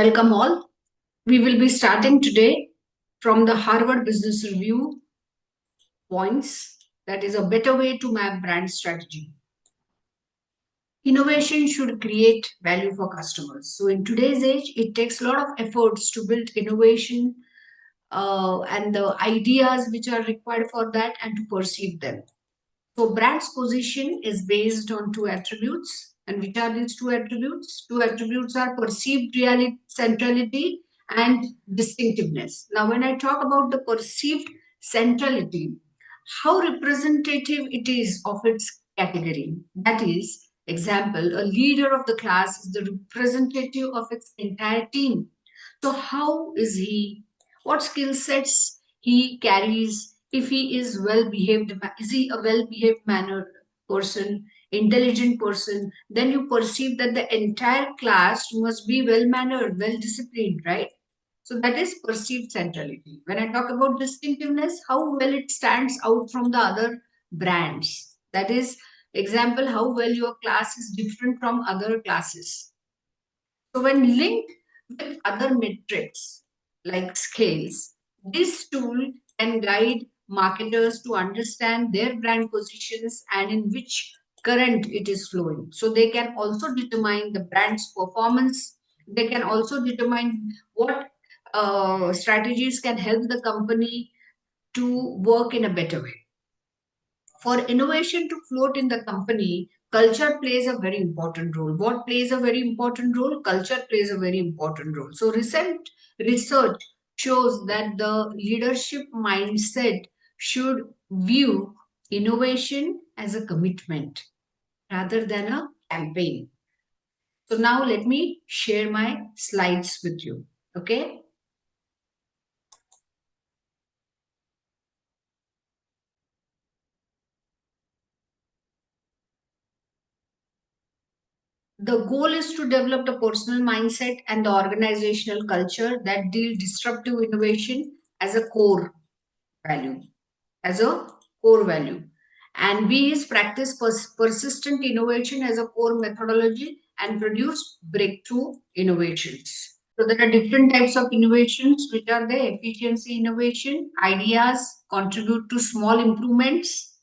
Welcome all. We will be starting today from the Harvard Business Review points, that is a better way to map brand strategy. Innovation should create value for customers. So in today's age, it takes a lot of efforts to build innovation and the ideas which are required for that and to perceive them. So brand's position is based on two attributes. And which are these two attributes? Two attributes are perceived reality, centrality, and distinctiveness. Now, when I talk about the perceived centrality, how representative it is of its category. That is, example, a leader of the class is the representative of its entire team. So, how is he? What skill sets he carries? If he is well behaved, is he a well behaved mannered person, intelligent person? Then you perceive that the entire class must be well mannered, well disciplined, right? So that is perceived centrality. When I talk about distinctiveness, how well it stands out from the other brands. That is, example, how well your class is different from other classes. So when linked with other metrics like scales, this tool can guide marketers to understand their brand positions and in which current it is flowing. So they can also determine the brand's performance. They can also determine what strategies can help the company to work in a better way. For innovation to float in the company, culture plays a very important role. What plays a very important role? Culture plays a very important role. So recent research shows that the leadership mindset should view innovation as a commitment rather than a campaign. So now let me share my slides with you. Okay. The goal is to develop the personal mindset and the organizational culture that deal disruptive innovation as a core value, as a core value. And B is practice persistent innovation as a core methodology and produce breakthrough innovations. So there are different types of innovations, which are the efficiency innovation, ideas contribute to small improvements,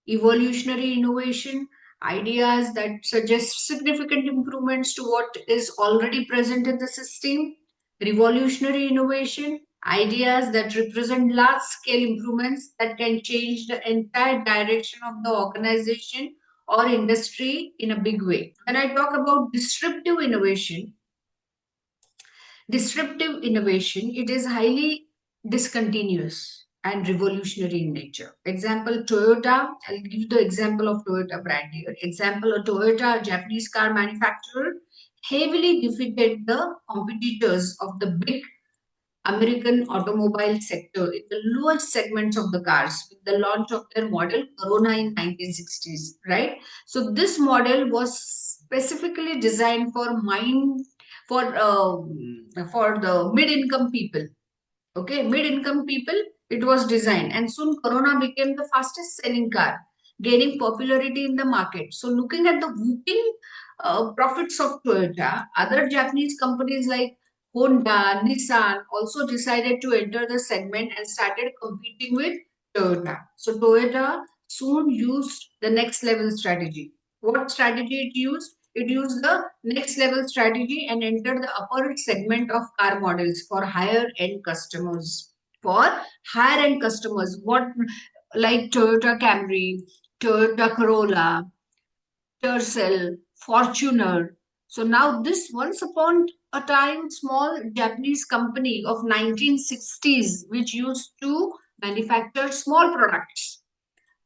evolutionary innovation, ideas that suggest significant improvements to what is already present in the system, revolutionary innovation, ideas that represent large scale improvements that can change the entire direction of the organization or industry in a big way. When I talk about disruptive innovation, it is highly discontinuous and revolutionary in nature. Example, Toyota. I'll give you the example of Toyota brand here. Example, a Toyota, a Japanese car manufacturer, heavily defeated the competitors of the big American automobile sector in the lowest segments of the cars with the launch of their model Corona in 1960s, right? So this model was specifically designed for the mid-income people. Okay, mid-income people, it was designed, and soon Corona became the fastest selling car, gaining popularity in the market. So looking at the whooping profits of Toyota, other Japanese companies like Honda, Nissan also decided to enter the segment and started competing with Toyota. So Toyota soon used the next level strategy. What strategy it used? It used the next level strategy and entered the upper segment of car models for higher end customers. For higher end customers, what like Toyota Camry, Toyota Corolla, Tercel, Fortuner. So now this once upon a time small Japanese company of 1960s which used to manufacture small products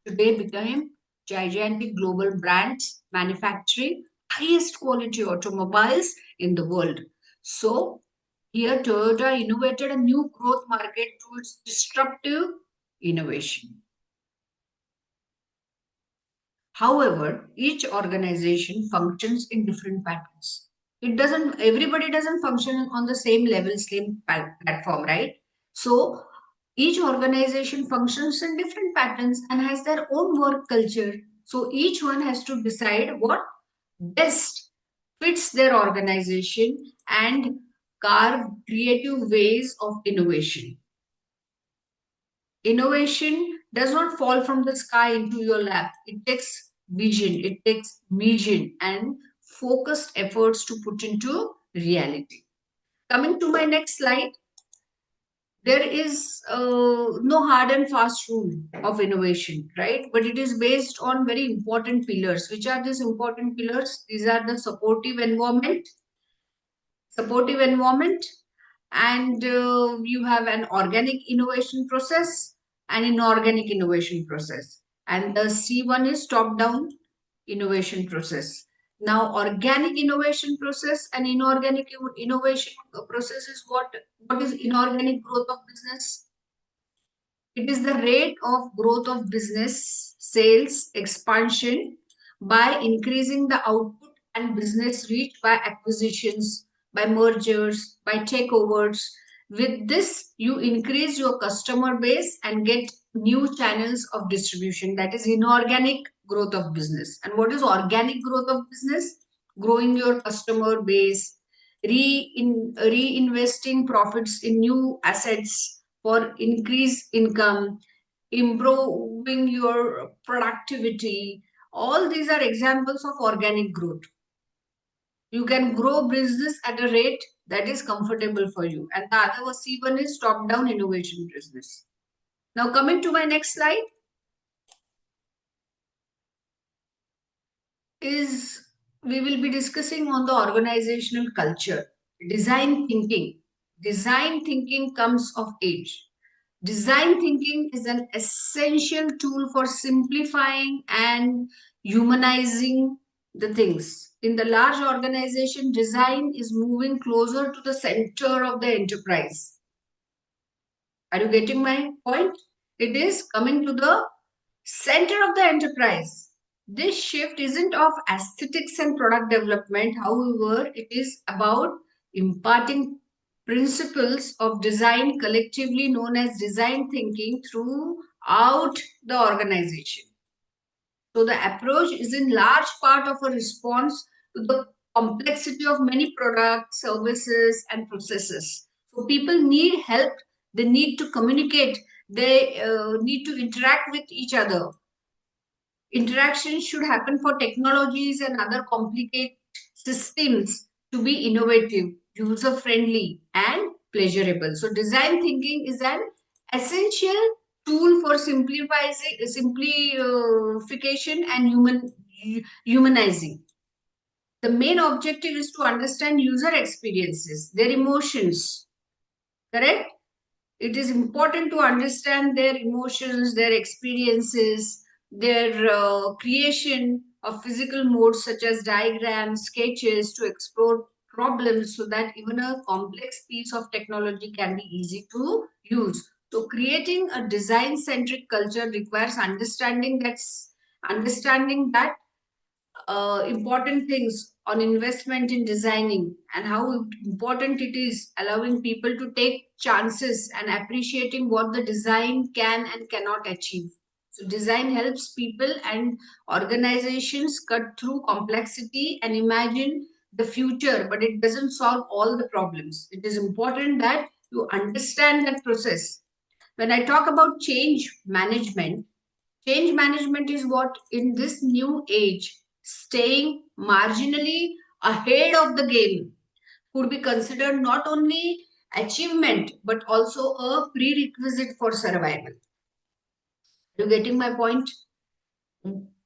today became gigantic global brands manufacturing highest quality automobiles in the world. So here Toyota innovated a new growth market through its disruptive innovation. However, each organization functions in different patterns. Everybody doesn't function on the same level, same platform, right? So each organization functions in different patterns and has their own work culture. So each one has to decide what best fits their organization and carve creative ways of innovation. Innovation does not fall from the sky into your lap. It takes vision, it takes vision and focused efforts to put into reality. Coming to my next slide, there is no hard and fast rule of innovation, right? But it is based on very important pillars. Which are these important pillars? These are the supportive environment, and you have an organic innovation process and inorganic innovation process, and the C1 is top down innovation process. Now organic innovation process and inorganic innovation process is what is inorganic growth of business. It is the rate of growth of business sales expansion by increasing the output and business reach by acquisitions, by mergers, by takeovers. With this, you increase your customer base and get new channels of distribution. That is inorganic growth of business. And what is organic growth of business? Growing your customer base, reinvesting profits in new assets for increased income, improving your productivity. All these are examples of organic growth. You can grow business at a rate that is comfortable for you. And the other C1 is top down innovation business. Now, coming to my next slide, is we will be discussing on the organizational culture. Design thinking. Design thinking comes of age. Design thinking is an essential tool for simplifying and humanizing the things. In the large organization, design is moving closer to the center of the enterprise. Are you getting my point? It is coming to the center of the enterprise. This shift isn't of aesthetics and product development, however, it is about imparting principles of design, collectively known as design thinking, throughout the organization. So, the approach is in large part of a response to the complexity of many products, services, and processes. So, people need help, they need to communicate, they need to interact with each other. Interaction should happen for technologies and other complicated systems to be innovative, user friendly, and pleasurable. So, design thinking is an essential tool for simplification and humanizing. The main objective is to understand user experiences, their emotions, correct? It is important to understand their emotions, their experiences, their creation of physical modes such as diagrams, sketches to explore problems so that even a complex piece of technology can be easy to use. So creating a design centric culture requires understanding that important things on investment in designing and how important it is allowing people to take chances and appreciating what the design can and cannot achieve. So design helps people and organizations cut through complexity and imagine the future, but it doesn't solve all the problems. It is important that you understand that process. When I talk about change management is what in this new age, staying marginally ahead of the game could be considered not only achievement but also a prerequisite for survival. You getting my point?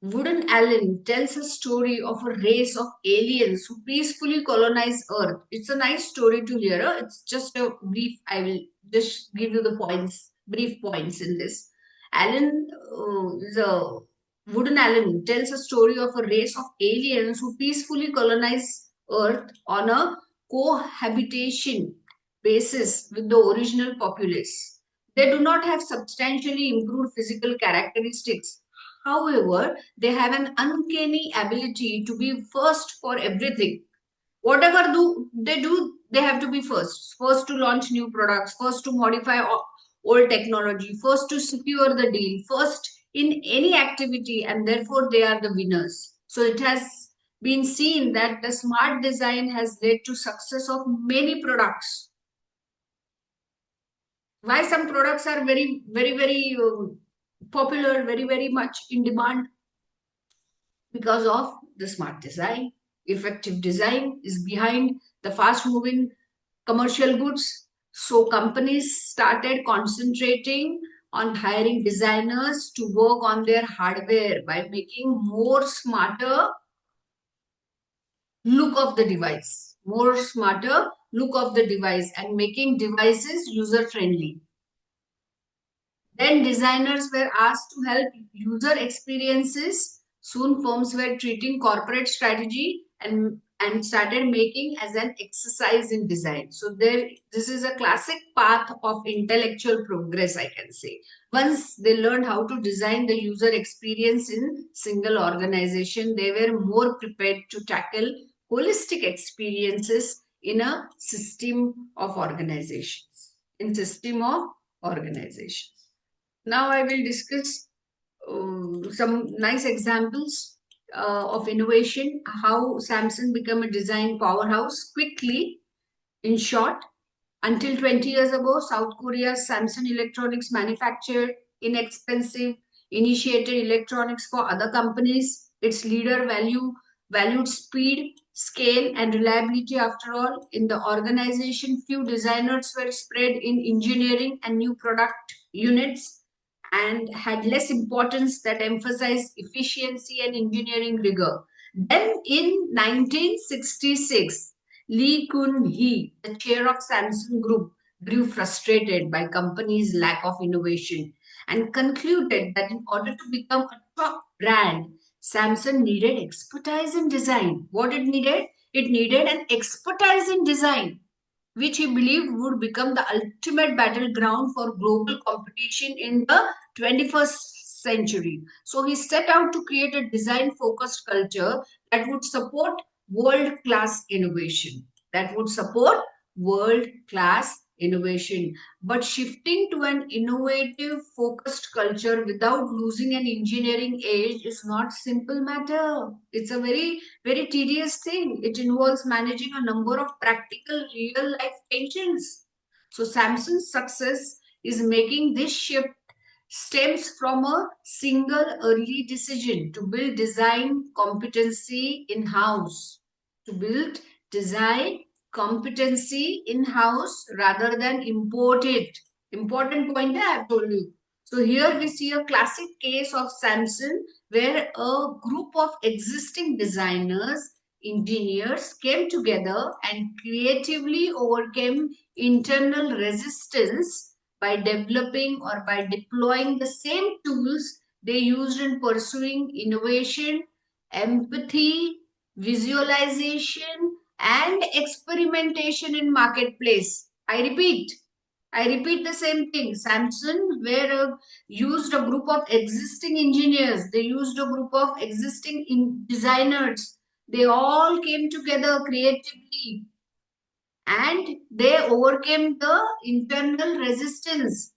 Wooden Allen tells a story of a race of aliens who peacefully colonize Earth. It's a nice story to hear. It's just a brief, I will just give you the points, brief points in this. Allen, the Wooden Allen tells a story of a race of aliens who peacefully colonize Earth on a cohabitation basis with the original populace. They do not have substantially improved physical characteristics. However, they have an uncanny ability to be first for everything. Whatever do, they have to be first. First to launch new products, first to modify old technology, first to secure the deal, first in any activity, and therefore they are the winners. So it has been seen that the smart design has led to success of many products. Why some products are very popular, very much in demand? Because of the smart design. Effective design is behind the fast moving commercial goods. So companies started concentrating on hiring designers to work on their hardware by making more smarter look of the device, more smarter look of the device, and making devices user friendly. Then designers were asked to help user experiences. Soon firms were treating corporate strategy and started making as an exercise in design. So this is a classic path of intellectual progress, I can say. Once they learned how to design the user experience in single organization, they were more prepared to tackle holistic experiences in a system of organizations. In system of organizations. Now I will discuss some nice examples of innovation, how Samsung became a design powerhouse quickly. In short, until 20 years ago, South Korea's Samsung Electronics manufactured inexpensive, initiated electronics for other companies. Its leader valued speed, scale, and reliability. After all, in the organization, few designers were spread in engineering and new product units and had less importance that emphasized efficiency and engineering rigor. Then in 1966, Lee Kun-hee, the chair of Samsung Group, grew frustrated by company's lack of innovation and concluded that in order to become a top brand, Samsung needed expertise in design. What it needed? It needed an expertise in design, which he believed would become the ultimate battleground for global competition in the 21st century. So he set out to create a design focused culture that would support world class innovation. That would support world class innovation. But shifting to an innovative focused culture without losing an engineering edge is not simple matter. It's a very tedious thing. It involves managing a number of practical real life tensions. So Samsung's success is making this shift stems from a single early decision to build design competency in house. To build design competency in house rather than import it. Important point I have told you. So here we see a classic case of Samsung where a group of existing designers, engineers came together and creatively overcame internal resistance by developing or by deploying the same tools they used in pursuing innovation, empathy, visualization, and experimentation in marketplace. I repeat the same thing. Samsung used a group of existing engineers. They used a group of existing designers. They all came together creatively and they overcame the internal resistance.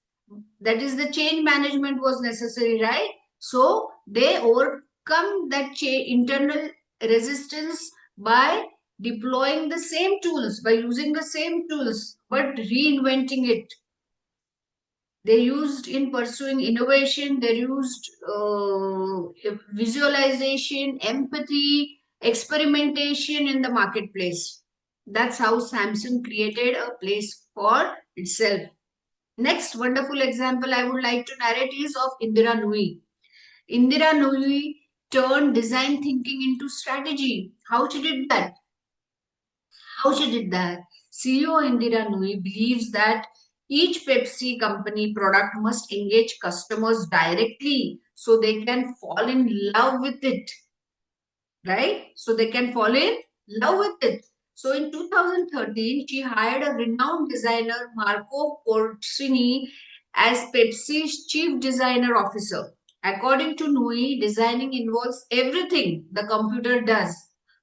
That is, the change management was necessary, right? So they overcome that internal resistance by deploying the same tools, by using the same tools, but reinventing it. They used in pursuing innovation, they used visualization, empathy, experimentation in the marketplace. That's how Samsung created a place for itself. Next wonderful example I would like to narrate is of Indira Nui. Indira Nui turned design thinking into strategy. How she did that? How she did that? CEO Indira Nui believes that each Pepsi company product must engage customers directly so they can fall in love with it, right? So they can fall in love with it. So in 2013, she hired a renowned designer, Marco Porcini, as Pepsi's chief designer officer. According to Nui, designing involves everything the computer does,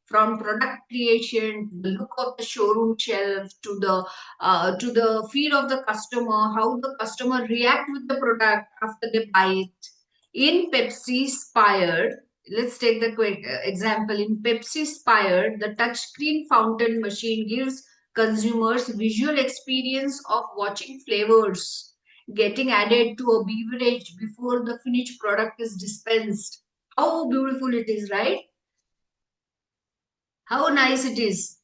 from product creation, the look of the showroom shelf, to the feel of the customer, how the customer react with the product after they buy it. In Pepsi Inspired, let's take the quick example. In Pepsi Spire, the touchscreen fountain machine gives consumers visual experience of watching flavors getting added to a beverage before the finished product is dispensed. How beautiful it is, right? How nice it is.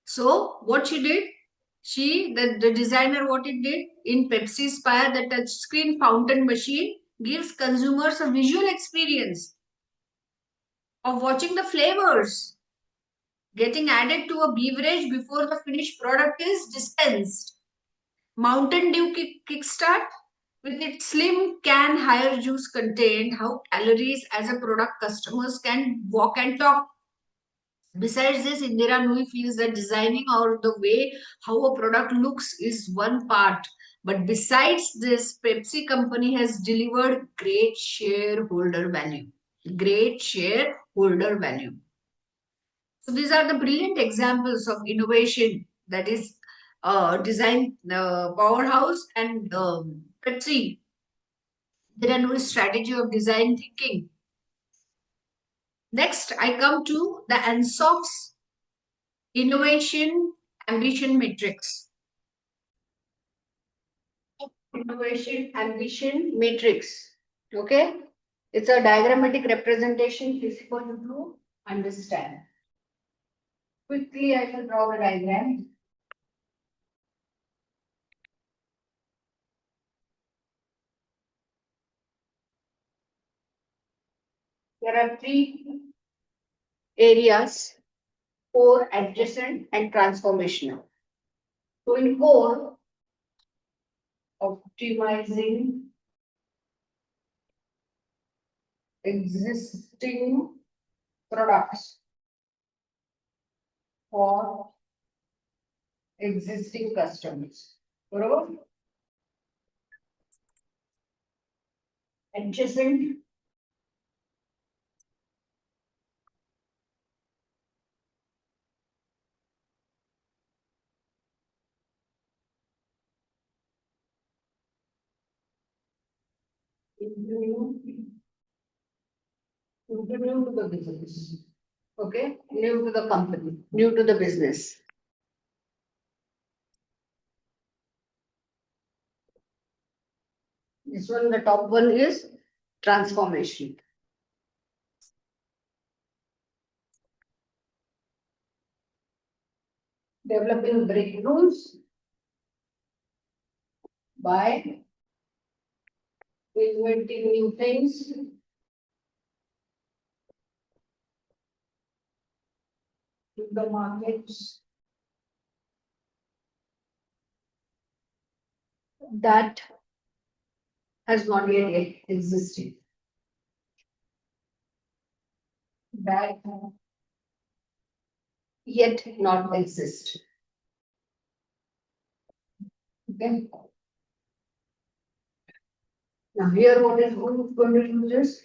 So, what she did, the designer, what it did in Pepsi Spire, the touchscreen fountain machine gives consumers a visual experience of watching the flavors getting added to a beverage before the finished product is dispensed. Mountain Dew Kickstart, with its slim can, higher juice content, how calories as a product customers can walk and talk. Besides this, Indira Nui feels that designing or the way how a product looks is one part. But besides this, Pepsi company has delivered great shareholder value. Great shareholder value. So these are the brilliant examples of innovation, that is design powerhouse and Pepsi. There are no strategy of design thinking. Next, I come to the ANSOF's innovation ambition matrix. Innovation ambition matrix. Okay, it's a diagrammatic representation feasible to understand. Quickly, I will draw the diagram. There are three areas: core, adjacent, and transformational. So in core, optimizing existing products for existing customers. बरोबर? Adjacent, new to the business. Okay, new to the company, new to the business. This one, the top one is transformation. Developing breakthroughs by inventing new things to the markets that has not yet existed. That yet not exist. Okay. Now here, what is who's going to use this?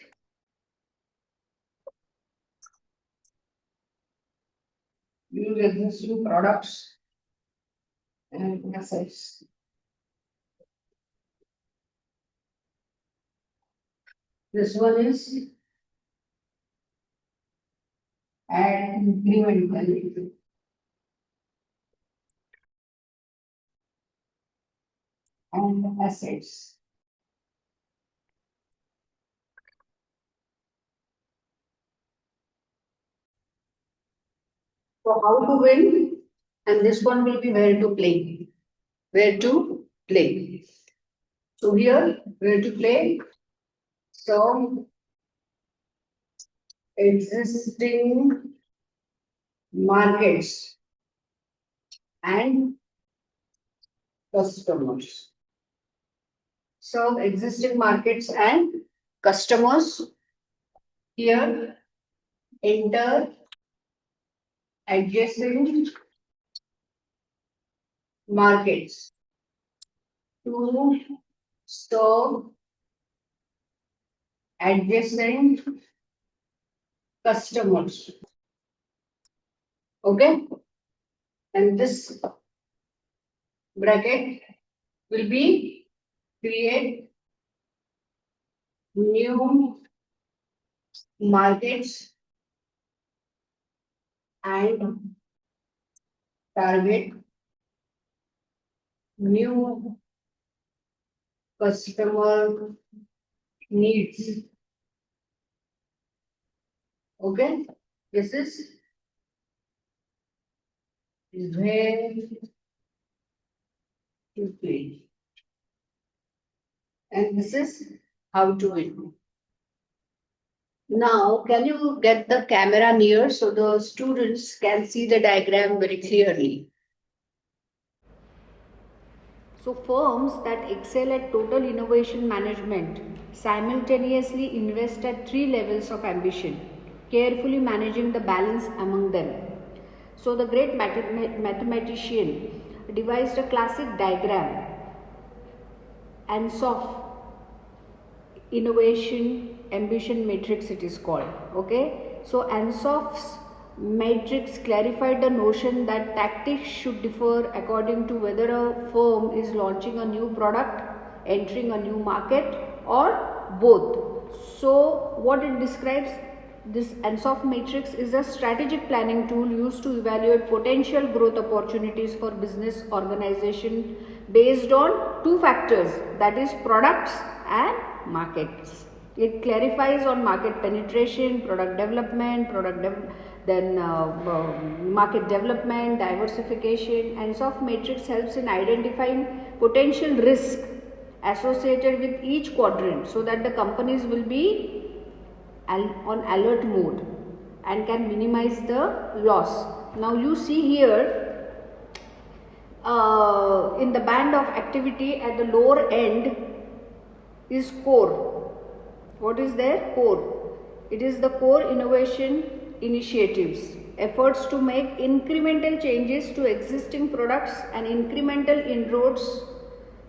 Use existing products and assets. This one is add incremental and assets. So how to win? And this one will be where to play. Where to play. So here, where to play? So existing markets and customers. So existing markets and customers. Here, enter adjacent markets to serve adjacent customers. Okay, and this bracket will be create new markets and target new customer needs. Okay, this is where to play, and this is how to win. Now, can you get the camera near so the students can see the diagram very clearly? So, firms that excel at total innovation management simultaneously invest at three levels of ambition, carefully managing the balance among them. So, the great mathematician devised a classic diagram, ANSOF innovation ambition matrix it is called. Okay, so ANSOF's matrix clarified the notion that tactics should differ according to whether a firm is launching a new product, entering a new market, or both. So what it describes, this ANSOF matrix is a strategic planning tool used to evaluate potential growth opportunities for business organization based on two factors, that is products and markets. It clarifies on market penetration, product development, market development, diversification, and soft matrix helps in identifying potential risk associated with each quadrant so that the companies will be on alert mode and can minimize the loss. Now you see here in the band of activity at the lower end is core. What is there? Core. It is the core innovation initiatives, efforts to make incremental changes to existing products and incremental inroads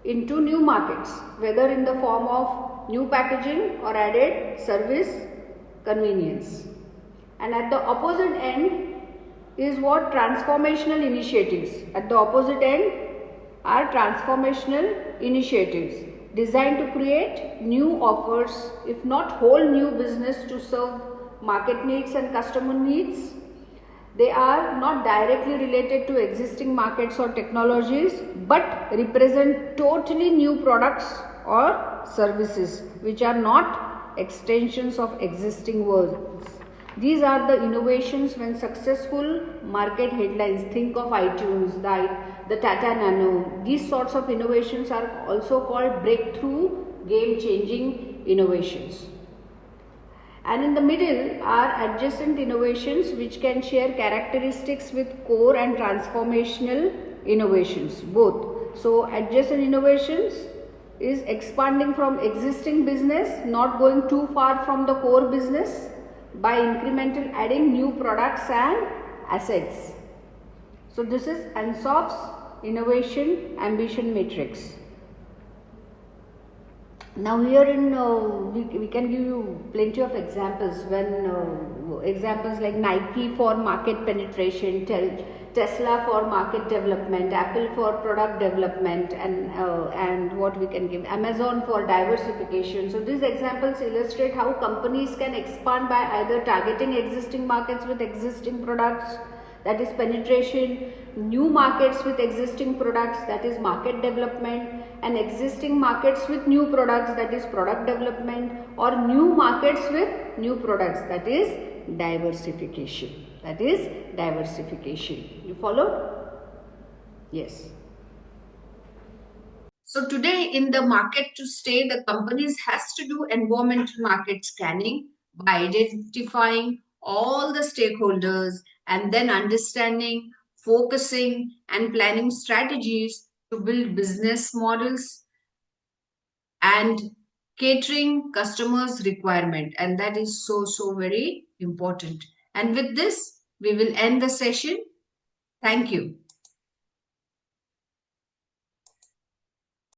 into new markets, whether in the form of new packaging or added service convenience. And at the opposite end is what? Transformational initiatives. At the opposite end are transformational initiatives designed to create new offers, if not whole new business to serve market needs and customer needs. They are not directly related to existing markets or technologies, but represent totally new products or services which are not extensions of existing worlds. These are the innovations when successful market headlines. Think of iTunes, the Tata Nano. These sorts of innovations are also called breakthrough, game-changing innovations. And in the middle are adjacent innovations which can share characteristics with core and transformational innovations, both. So adjacent innovations is expanding from existing business, not going too far from the core business, by incremental adding new products and assets. So this is ANSOF's innovation ambition matrix. Now here in we can give you plenty of examples when examples like Nike for market penetration, Tesla for market development, Apple for product development, and what we can give, Amazon for diversification. So these examples illustrate how companies can expand by either targeting existing markets with existing products, that is penetration, new markets with existing products, that is market development, and existing markets with new products, that is product development, or new markets with new products, that is diversification. That is diversification. You follow? Yes. So today in the market to stay, the companies has to do environmental market scanning by identifying all the stakeholders and then understanding, focusing and planning strategies to build business models and catering customers requirement, and that is so very important. And with this we will end the session. Thank you.